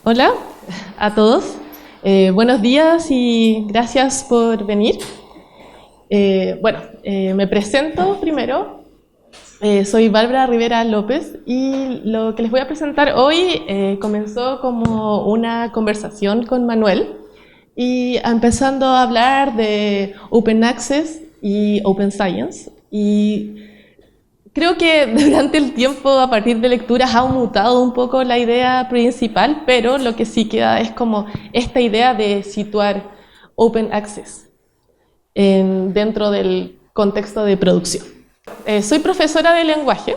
Hola a todos, buenos días y gracias por venir. Me presento primero, soy Bárbara Rivera López y lo que les voy a presentar hoy comenzó como una conversación con Manuel y empezando a hablar de Open Access y Open Science. Y creo que durante el tiempo, a partir de lecturas, ha mutado un poco la idea principal, pero lo que sí queda es como esta idea de situar Open Access dentro del contexto de producción. Soy profesora de lenguaje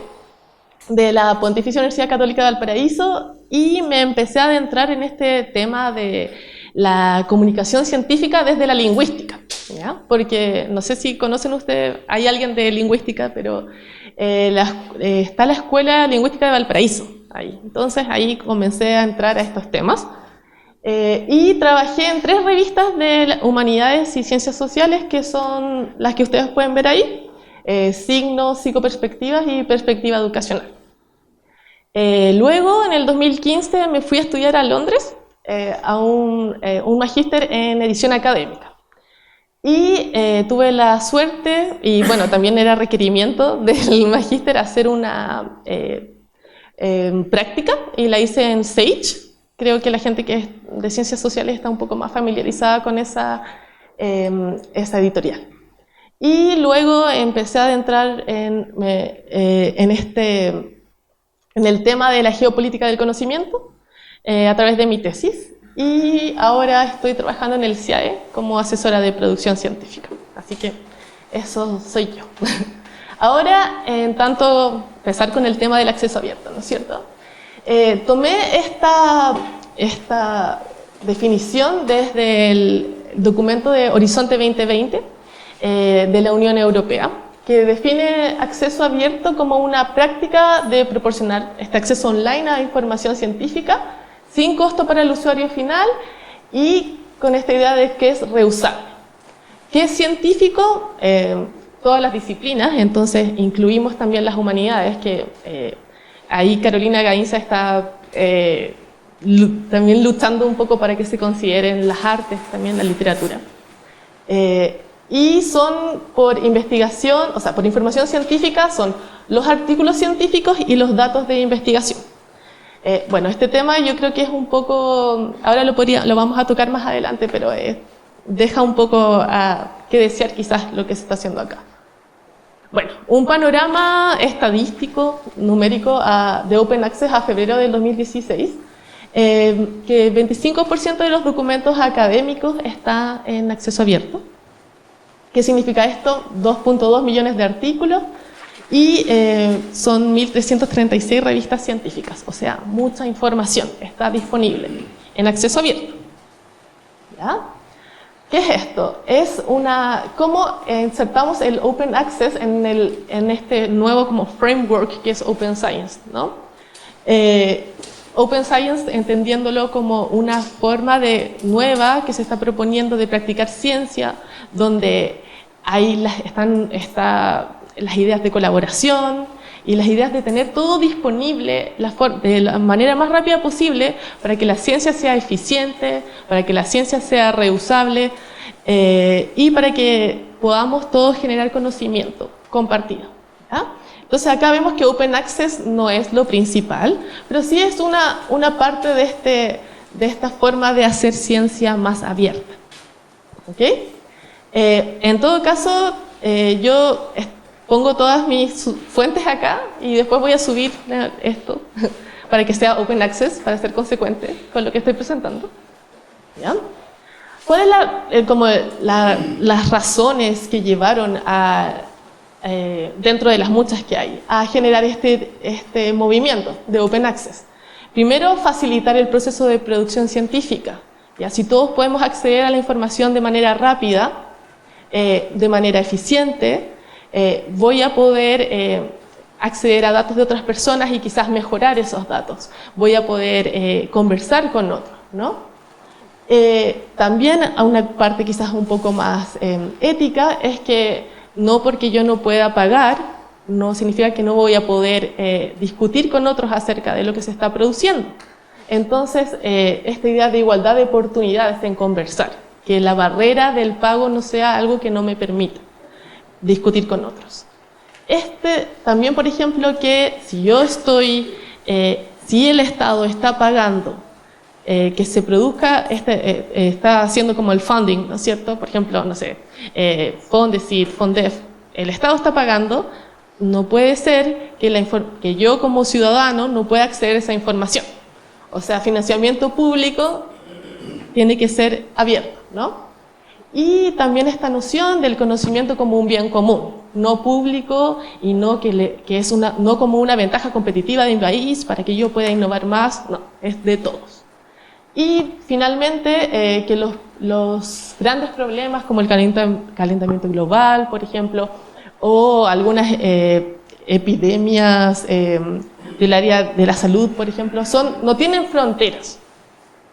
de la Pontificia Universidad Católica de Valparaíso y me empecé a adentrar en este tema de la comunicación científica desde la lingüística, ¿ya? Porque no sé si conocen ustedes, hay alguien de lingüística, pero está la Escuela Lingüística de Valparaíso ahí. Entonces ahí comencé a entrar a estos temas y trabajé en 3 revistas de humanidades y ciencias sociales, que son las que ustedes pueden ver ahí: Signos, Psicoperspectivas y Perspectiva Educacional. Luego, en el 2015, me fui a estudiar a Londres a un magíster en edición académica. Y tuve la suerte, y bueno, también era requerimiento del magíster hacer una práctica, y la hice en Sage. Creo que la gente que es de ciencias sociales está un poco más familiarizada con esa editorial. Y luego empecé a adentrar en el tema de la geopolítica del conocimiento a través de mi tesis. Y ahora estoy trabajando en el CIAE como asesora de producción científica. Así que eso soy yo. Ahora, en tanto, empezar con el tema del acceso abierto, ¿no es cierto? Tomé esta definición desde el documento de Horizonte 2020 de la Unión Europea, que define acceso abierto como una práctica de proporcionar este acceso online a información científica sin costo para el usuario final y con esta idea de que es reusable. ¿Qué es científico? Todas las disciplinas, entonces incluimos también las humanidades, que ahí Carolina Gainza está también luchando un poco para que se consideren las artes, también la literatura. Y son por investigación, o sea, por información científica, son los artículos científicos y los datos de investigación. Bueno, este tema yo creo que es un poco, ahora lo vamos a tocar más adelante, pero deja un poco que desear quizás lo que se está haciendo acá. Bueno, un panorama estadístico, numérico de Open Access a febrero del 2016, que 25% de los documentos académicos está en acceso abierto. ¿Qué significa esto? 2.2 millones de artículos y son 1.336 revistas científicas, o sea, mucha información está disponible en acceso abierto. ¿Ya? ¿Qué es esto? Es cómo insertamos el Open Access en este nuevo como framework que es Open Science, ¿no? Open Science entendiéndolo como una forma nueva que se está proponiendo de practicar ciencia, donde ahí están las ideas de colaboración y las ideas de tener todo disponible de la manera más rápida posible para que la ciencia sea eficiente, para que la ciencia sea reusable y para que podamos todos generar conocimiento compartido. ¿Ya? Entonces acá vemos que Open Access no es lo principal, pero sí es una parte de esta forma de hacer ciencia más abierta. ¿Okay? En todo caso, yo pongo todas mis fuentes acá y después voy a subir esto para que sea Open Access, para ser consecuente con lo que estoy presentando. ¿Ya? ¿Cuáles las razones que llevaron dentro de las muchas que hay, a generar este movimiento de Open Access? Primero, facilitar el proceso de producción científica. ¿Ya? Si todos podemos acceder a la información de manera rápida, de manera eficiente, voy a poder acceder a datos de otras personas y quizás mejorar esos datos. Voy a poder conversar con otros, ¿no? También a una parte quizás un poco más ética es que no porque yo no pueda pagar, no significa que no voy a poder discutir con otros acerca de lo que se está produciendo. Entonces, esta idea de igualdad de oportunidades en conversar, que la barrera del pago no sea algo que no me permita discutir con otros. También, por ejemplo, que si yo estoy, si el Estado está pagando que se produzca, está haciendo como el funding, ¿no es cierto? Por ejemplo, no sé, Fondesit, Fondef, el Estado está pagando, no puede ser que yo como ciudadano no pueda acceder a esa información. O sea, financiamiento público tiene que ser abierto, ¿no? Y también esta noción del conocimiento como un bien común, no público y no no como una ventaja competitiva de mi país para que yo pueda innovar más, no, es de todos. Y finalmente, que los grandes problemas como el calentamiento global, por ejemplo, o algunas epidemias del área de la salud, por ejemplo, no tienen fronteras.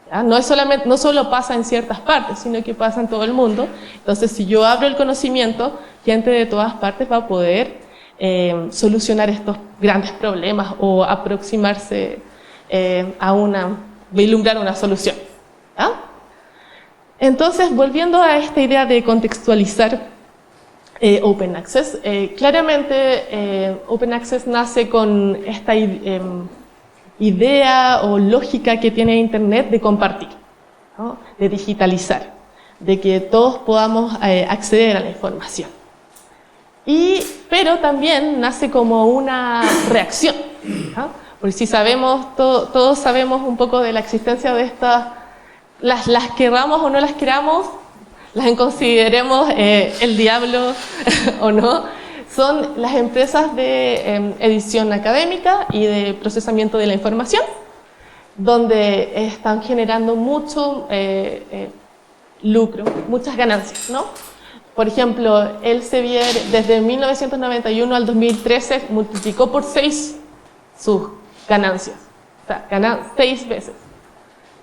¿Ya? No solo pasa en ciertas partes, sino que pasa en todo el mundo. Entonces, si yo abro el conocimiento, gente de todas partes va a poder solucionar estos grandes problemas o aproximarse vislumbrar una solución. ¿Ya? Entonces, volviendo a esta idea de contextualizar Open Access, claramente Open Access nace con esta idea o lógica que tiene Internet de compartir, ¿no? De digitalizar, de que todos podamos acceder a la información. Pero también nace como una reacción, ¿no? Porque si sabemos, todos sabemos un poco de la existencia de estas, las queramos o no las queramos, las consideremos el diablo o no, son las empresas de edición académica y de procesamiento de la información, donde están generando mucho lucro, muchas ganancias, ¿no? Por ejemplo, Elsevier desde 1991 al 2013 multiplicó por 6 sus ganancias, o sea, ganan 6 veces,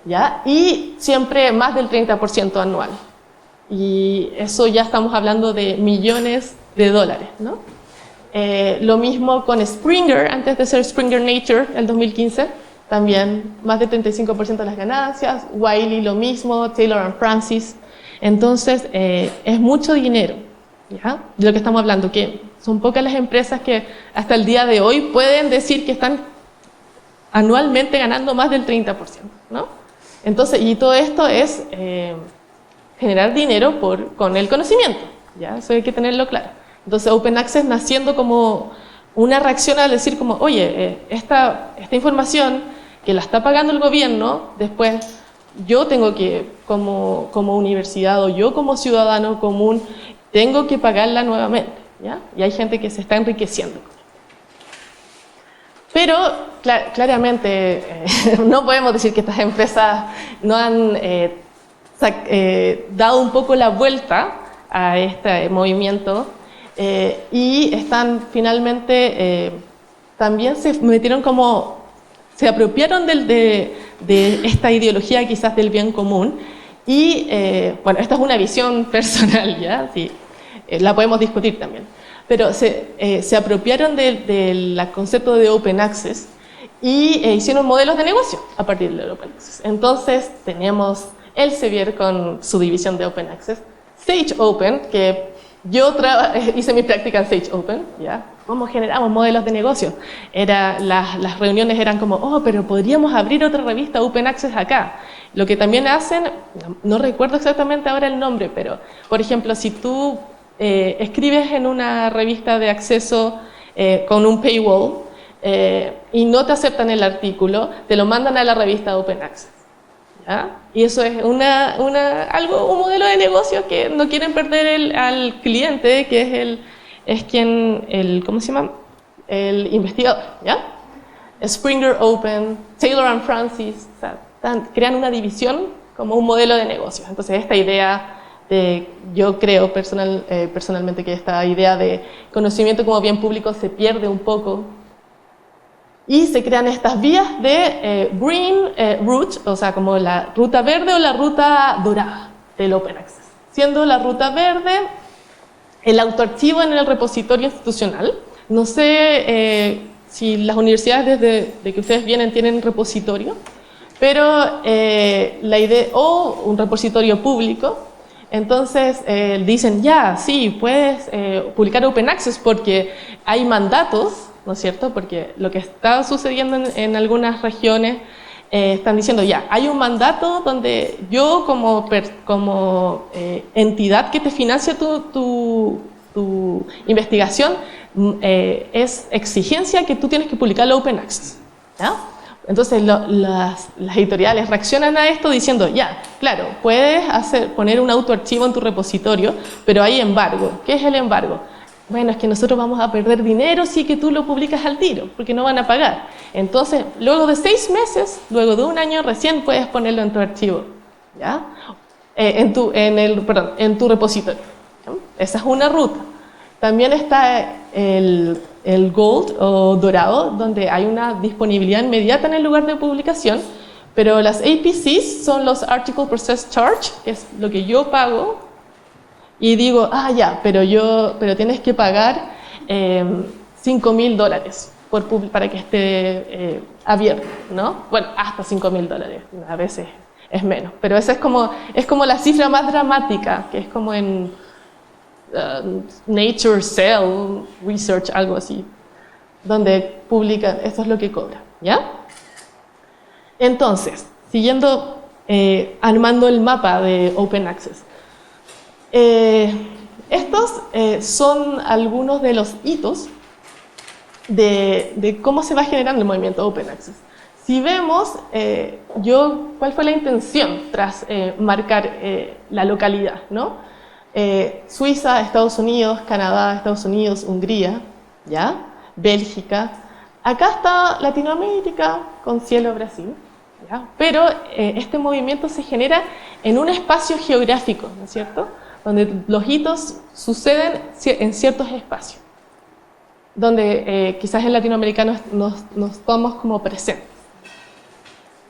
¿ya? Y siempre más del 30% anual. Y eso ya estamos hablando de millones de dólares, ¿no? Lo mismo con Springer, antes de ser Springer Nature, el 2015, también más del 35% de las ganancias, Wiley lo mismo, Taylor & Francis. Entonces, es mucho dinero, ¿ya? De lo que estamos hablando, que son pocas las empresas que hasta el día de hoy pueden decir que están anualmente ganando más del 30%, ¿no? Entonces, y todo esto es generar dinero con el conocimiento, ¿ya? Eso hay que tenerlo claro. Entonces, Open Access naciendo como una reacción al decir como, oye, esta información que la está pagando el gobierno, después yo tengo que, como universidad o yo como ciudadano común, tengo que pagarla nuevamente, ¿ya? Y hay gente que se está enriqueciendo. Pero claramente no podemos decir que estas empresas no han dado un poco la vuelta a este movimiento y están finalmente también se metieron como, se apropiaron de esta ideología quizás del bien común y bueno, esta es una visión personal, ¿ya? Sí, la podemos discutir también. Pero se apropiaron del concepto de Open Access y hicieron modelos de negocio a partir del Open Access. Entonces tenemos Elsevier con su división de Open Access, Sage Open, que yo hice mi práctica en Sage Open, ¿ya? ¿Cómo generamos modelos de negocio? Las reuniones eran como, oh, pero podríamos abrir otra revista Open Access acá. Lo que también hacen, no recuerdo exactamente ahora el nombre, pero por ejemplo, si tú escribes en una revista de acceso con un paywall y no te aceptan el artículo, te lo mandan a la revista Open Access, ¿ya? Y eso es un modelo de negocio que no quieren perder al cliente, que es ¿cómo se llama? El investigador, ¿ya? Springer Open, Taylor & Francis, o sea, crean una división como un modelo de negocio. Entonces esta idea yo creo personalmente que esta idea de conocimiento como bien público se pierde un poco y se crean estas vías de green route, o sea, como la ruta verde o la ruta dorada del Open Access. Siendo la ruta verde el autoarchivo en el repositorio institucional. No sé si las universidades desde que ustedes vienen tienen repositorio, pero la idea, o un repositorio público, entonces dicen, ya, sí, puedes publicar Open Access porque hay mandatos, ¿no es cierto? Porque lo que está sucediendo en algunas regiones, están diciendo, ya, hay un mandato donde yo como entidad que te financia tu investigación, es exigencia que tú tienes que publicarlo Open Access, ¿ya? Entonces las editoriales reaccionan a esto diciendo, ya, claro, puedes poner un autoarchivo en tu repositorio, pero hay embargo. ¿Qué es el embargo? Bueno, es que nosotros vamos a perder dinero si que tú lo publicas al tiro, porque no van a pagar. Entonces, luego de 6 meses, luego de 1 año, recién puedes ponerlo en tu archivo, ¿ya? En tu repositorio, ¿ya? Esa es una ruta. También está el Gold o dorado, donde hay una disponibilidad inmediata en el lugar de publicación, pero las APCs son los Article Process Charge, que es lo que yo pago, y digo, ya, pero tienes que pagar $5.000 para que esté abierto, ¿no? Bueno, hasta $5.000, a veces es menos, pero esa es como la cifra más dramática, que es como en Nature, Cell, Research, algo así, donde publican, esto es lo que cobra, ¿ya? Entonces, siguiendo, armando el mapa de Open Access, estos son algunos de los hitos de cómo se va generando el movimiento Open Access. Si vemos, ¿cuál fue la intención tras marcar la localidad, ¿no? Suiza, Estados Unidos, Canadá, Estados Unidos, Hungría, ¿ya? Bélgica. Acá está Latinoamérica con cielo Brasil, ¿ya? Pero este movimiento se genera en un espacio geográfico, ¿no es cierto? Donde los hitos suceden en ciertos espacios, donde quizás en latinoamericanos nos tomamos como presentes.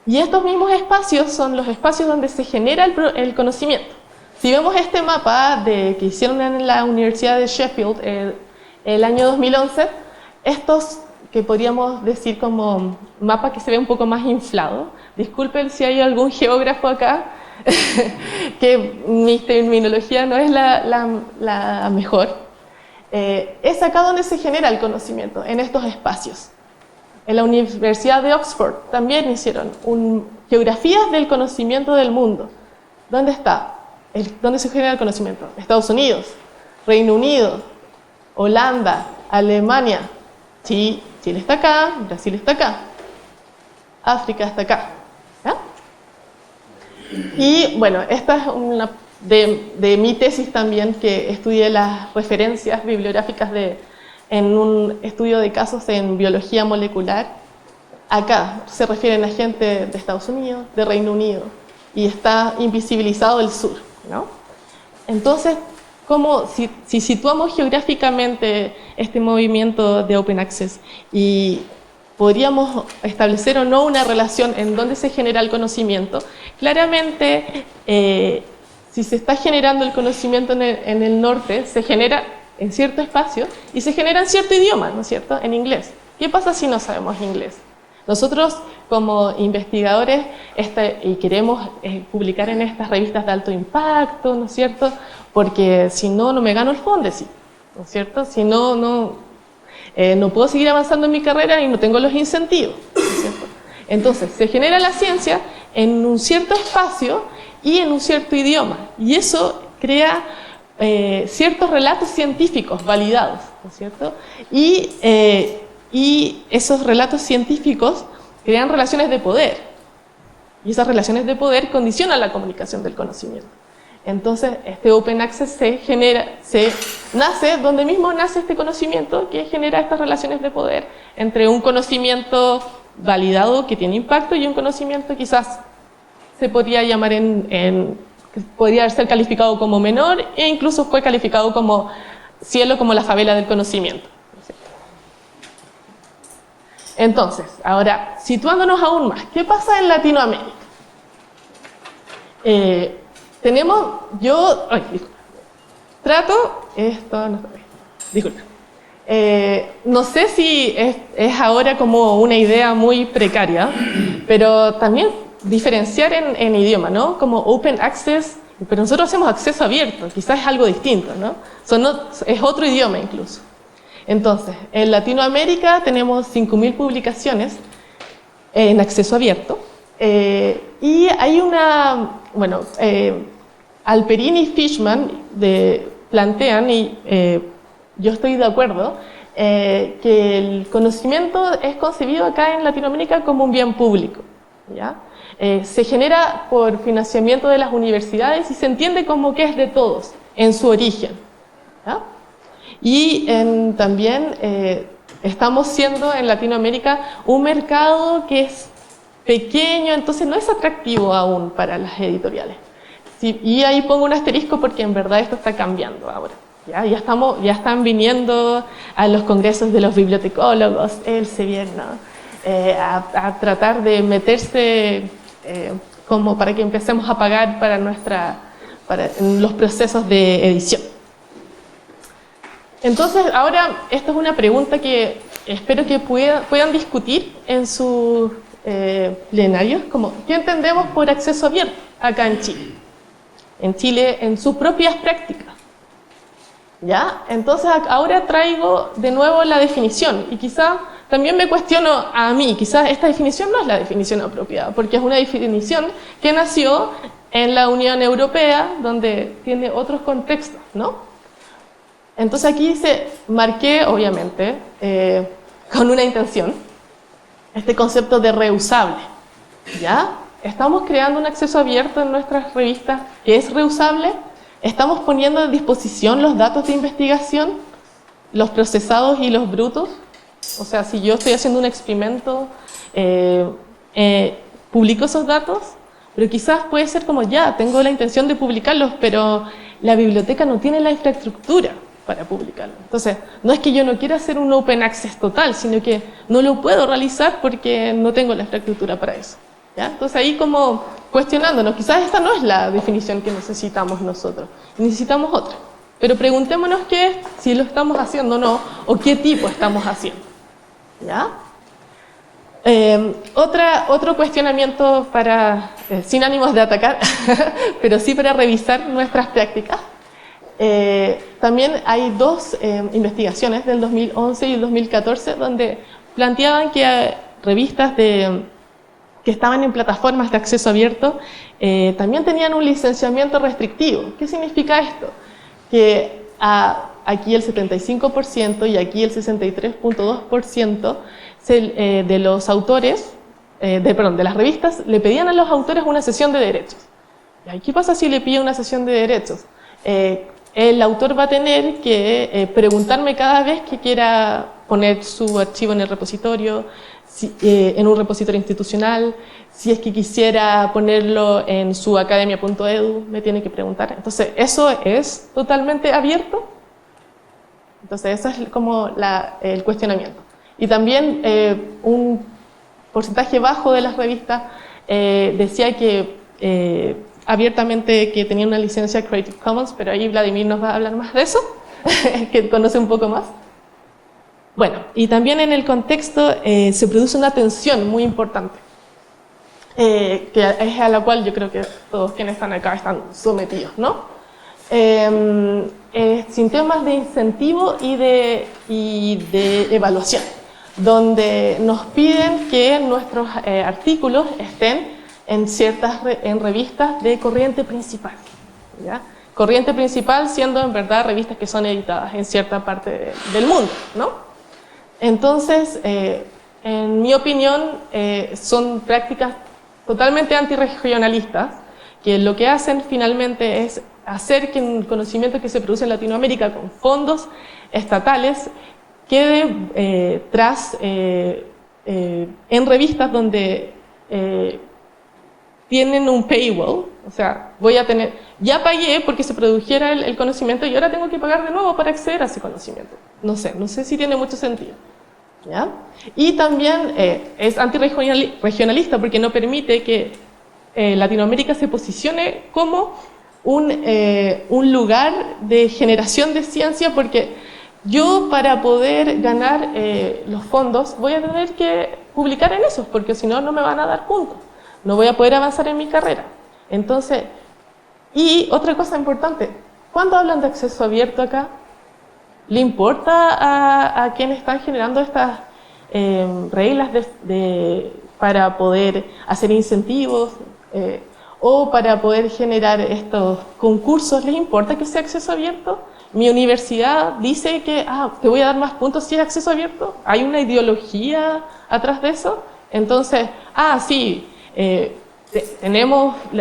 Y estos mismos espacios son los espacios donde se genera el conocimiento. Si vemos este mapa que hicieron en la Universidad de Sheffield el año 2011, estos que podríamos decir como mapa que se ve un poco más inflado, disculpen si hay algún geógrafo acá, que mi terminología no es la mejor, es acá donde se genera el conocimiento, en estos espacios. En la Universidad de Oxford también hicieron geografías del conocimiento del mundo. ¿Dónde está? ¿Dónde se genera el conocimiento? Estados Unidos, Reino Unido, Holanda, Alemania, Chile está acá, Brasil está acá, África está acá, ¿ya? Y bueno, esta es una de mi tesis también, que estudié las referencias bibliográficas en un estudio de casos en biología molecular. Acá se refieren a gente de Estados Unidos, de Reino Unido, y está invisibilizado el sur, ¿no? Entonces, si situamos geográficamente este movimiento de Open Access y podríamos establecer o no una relación en donde se genera el conocimiento, claramente, si se está generando el conocimiento en el norte, se genera en cierto espacio y se genera en cierto idioma, ¿no es cierto?, en inglés. ¿Qué pasa si no sabemos inglés? Nosotros, como investigadores, y queremos publicar en estas revistas de alto impacto, ¿no es cierto?, porque si no, no me gano el Fondesit, ¿no es cierto? Si no, no puedo seguir avanzando en mi carrera y no tengo los incentivos, ¿no es cierto? Entonces, se genera la ciencia en un cierto espacio y en un cierto idioma, y eso crea ciertos relatos científicos validados, ¿no es cierto? Y esos relatos científicos crean relaciones de poder, y esas relaciones de poder condicionan la comunicación del conocimiento. Entonces, este Open Access nace donde mismo nace este conocimiento que genera estas relaciones de poder entre un conocimiento validado que tiene impacto y un conocimiento quizás se podría llamar podría ser calificado como menor, e incluso fue calificado como cielo, como la favela del conocimiento. Entonces, ahora, situándonos aún más, ¿qué pasa en Latinoamérica? No sé si es ahora como una idea muy precaria, pero también diferenciar en idioma, ¿no? Como open access, pero nosotros hacemos acceso abierto, quizás es algo distinto, ¿no? Es otro idioma incluso. Entonces, en Latinoamérica tenemos 5.000 publicaciones en acceso abierto, y hay Alperin y Fishman plantean, y yo estoy de acuerdo, que el conocimiento es concebido acá en Latinoamérica como un bien público, ¿ya? Se genera por financiamiento de las universidades y se entiende como que es de todos en su origen, ¿ya? Y también estamos siendo en Latinoamérica un mercado que es pequeño, entonces no es atractivo aún para las editoriales. Sí, y ahí pongo un asterisco porque en verdad esto está cambiando ahora. Ya están viniendo a los congresos de los bibliotecólogos, Elsevier, ¿no? A tratar de meterse como para que empecemos a pagar para los procesos de edición. Entonces, ahora, esta es una pregunta que espero que puedan discutir en sus plenarios, como, ¿qué entendemos por acceso abierto acá en Chile? En Chile, en sus propias prácticas. ¿Ya? Entonces, ahora traigo de nuevo la definición, y quizá también me cuestiono a mí, quizás esta definición no es la definición apropiada, porque es una definición que nació en la Unión Europea, donde tiene otros contextos, ¿no? Entonces aquí marqué, obviamente, con una intención, este concepto de reusable, ¿ya? Estamos creando un acceso abierto en nuestras revistas que es reusable. Estamos poniendo a disposición los datos de investigación, los procesados y los brutos. O sea, si yo estoy haciendo un experimento, publico esos datos, pero quizás puede ser como, ya, tengo la intención de publicarlos, pero la biblioteca no tiene la infraestructura para publicarlo. Entonces, no es que yo no quiera hacer un open access total, sino que no lo puedo realizar porque no tengo la infraestructura para eso, ¿ya? Entonces ahí como cuestionándonos, quizás esta no es la definición que necesitamos nosotros, necesitamos otra. Pero preguntémonos qué es, si lo estamos haciendo o no, o qué tipo estamos haciendo, ¿ya? Otro cuestionamiento sin ánimos de atacar, pero sí para revisar nuestras prácticas. También hay dos investigaciones del 2011 y el 2014 donde planteaban que revistas que estaban en plataformas de acceso abierto también tenían un licenciamiento restrictivo. ¿Qué significa esto? Que aquí el 75% y aquí el 63.2% de los autores, de las revistas, le pedían a los autores una cesión de derechos. ¿Y qué pasa si le pide una cesión de derechos? El autor va a tener que preguntarme cada vez que quiera poner su archivo en el repositorio, en un repositorio institucional, si es que quisiera ponerlo en su academia.edu, me tiene que preguntar. Entonces, ¿eso es totalmente abierto? Entonces, eso es como el cuestionamiento. Y también un porcentaje bajo de las revistas decía que abiertamente que tenía una licencia Creative Commons, pero ahí Vladimir nos va a hablar más de eso, que conoce un poco más. Bueno, y también en el contexto se produce una tensión muy importante, que es a la cual yo creo que todos quienes están acá están sometidos, ¿no? Sin temas de incentivo y de evaluación, donde nos piden que nuestros artículos estén en revistas de corriente principal, ¿ya? Corriente principal siendo en verdad revistas que son editadas en cierta parte del mundo, ¿no? Entonces, en mi opinión, son prácticas totalmente antirregionalistas, que lo que hacen finalmente es hacer que un conocimiento que se produce en Latinoamérica con fondos estatales quede en revistas donde tienen un paywall, o sea, ya pagué porque se produjera el conocimiento y ahora tengo que pagar de nuevo para acceder a ese conocimiento. No sé si tiene mucho sentido, ¿ya? Y también es antirregionalista porque no permite que Latinoamérica se posicione como un lugar de generación de ciencia, porque yo para poder ganar los fondos voy a tener que publicar en esos, porque si no, no me van a dar puntos. no voy a poder avanzar en mi carrera. Entonces, y otra cosa importante, ¿cuándo hablan de acceso abierto acá? ¿Le importa a quienes están generando estas reglas para poder hacer incentivos o para poder generar estos concursos? ¿Les importa que sea acceso abierto? Mi universidad dice que te voy a dar más puntos si es acceso abierto. ¿Hay una ideología atrás de eso? Entonces, sí,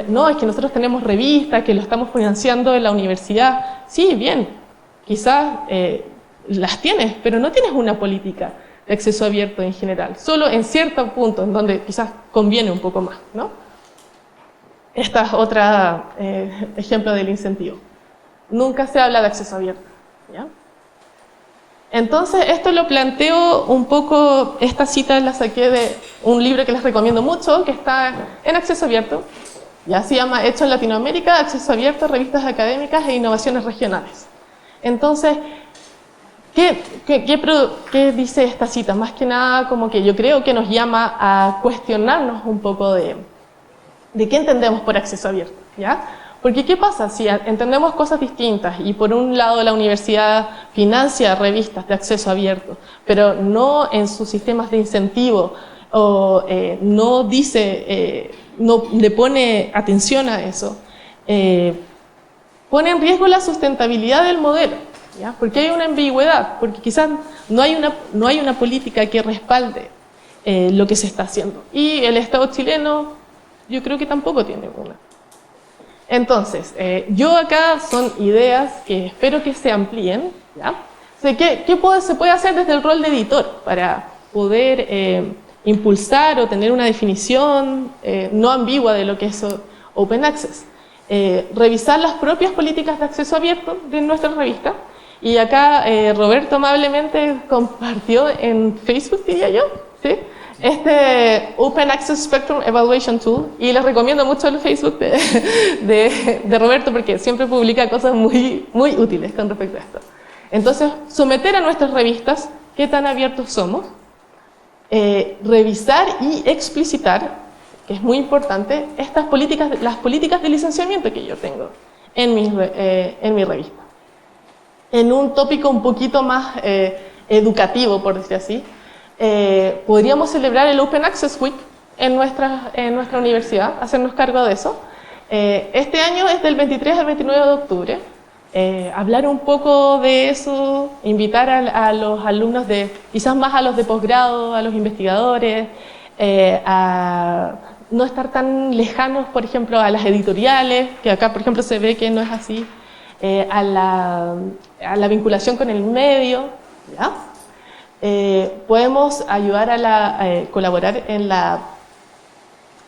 no, es que nosotros tenemos revistas que lo estamos financiando en la universidad. Sí, bien, quizás las tienes, pero no tienes una política de acceso abierto en general, solo en ciertos puntos en donde quizás conviene un poco más, ¿no? Esta es otra ejemplo del incentivo. Nunca se habla de acceso abierto, ¿ya? Entonces, esto lo planteo un poco, esta cita la saqué de un libro que les recomiendo mucho, que está en acceso abierto, ya se llama Hecho en Latinoamérica, acceso abierto, revistas académicas e innovaciones regionales. Entonces, ¿qué dice esta cita? Más que nada, como que yo creo que nos llama a cuestionarnos un poco de qué entendemos por acceso abierto, ¿ya? Porque ¿qué pasa si entendemos cosas distintas y por un lado la universidad financia revistas de acceso abierto, pero no en sus sistemas de incentivo o no le pone atención a eso, pone en riesgo la sustentabilidad del modelo, ¿ya? Porque hay una ambigüedad, porque quizás no hay una política que respalde lo que se está haciendo. Y el Estado chileno yo creo que tampoco tiene una. Entonces, yo acá son ideas que espero que se amplíen, ¿ya? O sea, ¿qué se puede hacer desde el rol de editor para poder impulsar o tener una definición no ambigua de lo que es Open Access? Revisar las propias políticas de acceso abierto de nuestra revista. Y acá Roberto amablemente compartió en Facebook, diría yo, ¿sí? Este Open Access Spectrum Evaluation Tool, y les recomiendo mucho el Facebook de Roberto porque siempre publica cosas muy, muy útiles con respecto a esto. Entonces, someter a nuestras revistas qué tan abiertos somos, revisar y explicitar, que es muy importante, las políticas de licenciamiento que yo tengo en mi revista. En un tópico un poquito más educativo, por decir así, podríamos celebrar el Open Access Week en nuestra universidad, hacernos cargo de eso. Este año es del 23 al 29 de octubre. Hablar un poco de eso, invitar a los alumnos quizás más a los de posgrado, a los investigadores, a no estar tan lejanos, por ejemplo, a las editoriales, que acá, por ejemplo, se ve que no es así, a la vinculación con el medio, ¿ya? Podemos ayudar a colaborar en la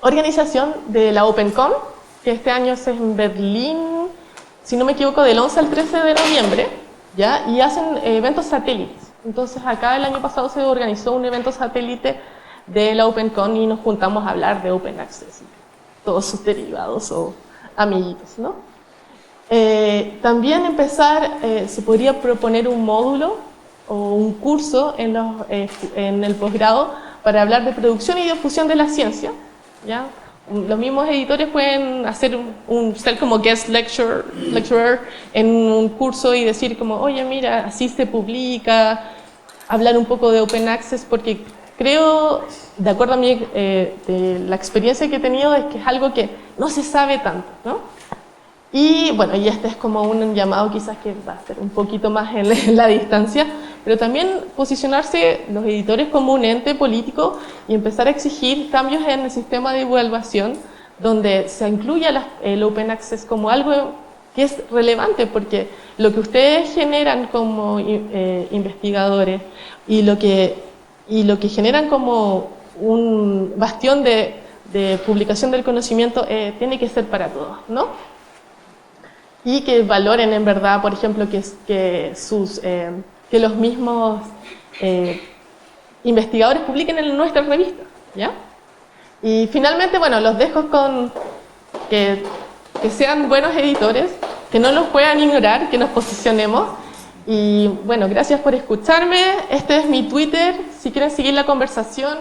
organización de la OpenCon, que este año es en Berlín, si no me equivoco, del 11 al 13 de noviembre, ¿ya? Y hacen eventos satélites. Entonces acá el año pasado se organizó un evento satélite de la OpenCon y nos juntamos a hablar de Open Access, todos sus derivados o amiguitos, ¿no? También se podría proponer un módulo o un curso en el posgrado para hablar de producción y difusión de la ciencia, ¿ya? Los mismos editores pueden hacer ser como guest lecturer en un curso y decir como, oye, mira, así se publica, hablar un poco de Open Access, porque creo, de acuerdo a de la experiencia que he tenido, es que es algo que no se sabe tanto, ¿no? Y bueno, y este es como un llamado quizás que va a ser un poquito más en la distancia, pero también posicionarse los editores como un ente político y empezar a exigir cambios en el sistema de evaluación donde se incluya el Open Access como algo que es relevante, porque lo que ustedes generan como investigadores y lo que generan como un bastión de publicación del conocimiento tiene que ser para todos, ¿no? Y que valoren en verdad, por ejemplo, que los mismos investigadores publiquen en nuestra revista, ¿ya? Y finalmente, bueno, los dejo con que sean buenos editores, que no los puedan ignorar, que nos posicionemos. Y bueno, gracias por escucharme. Este es mi Twitter, si quieren seguir la conversación.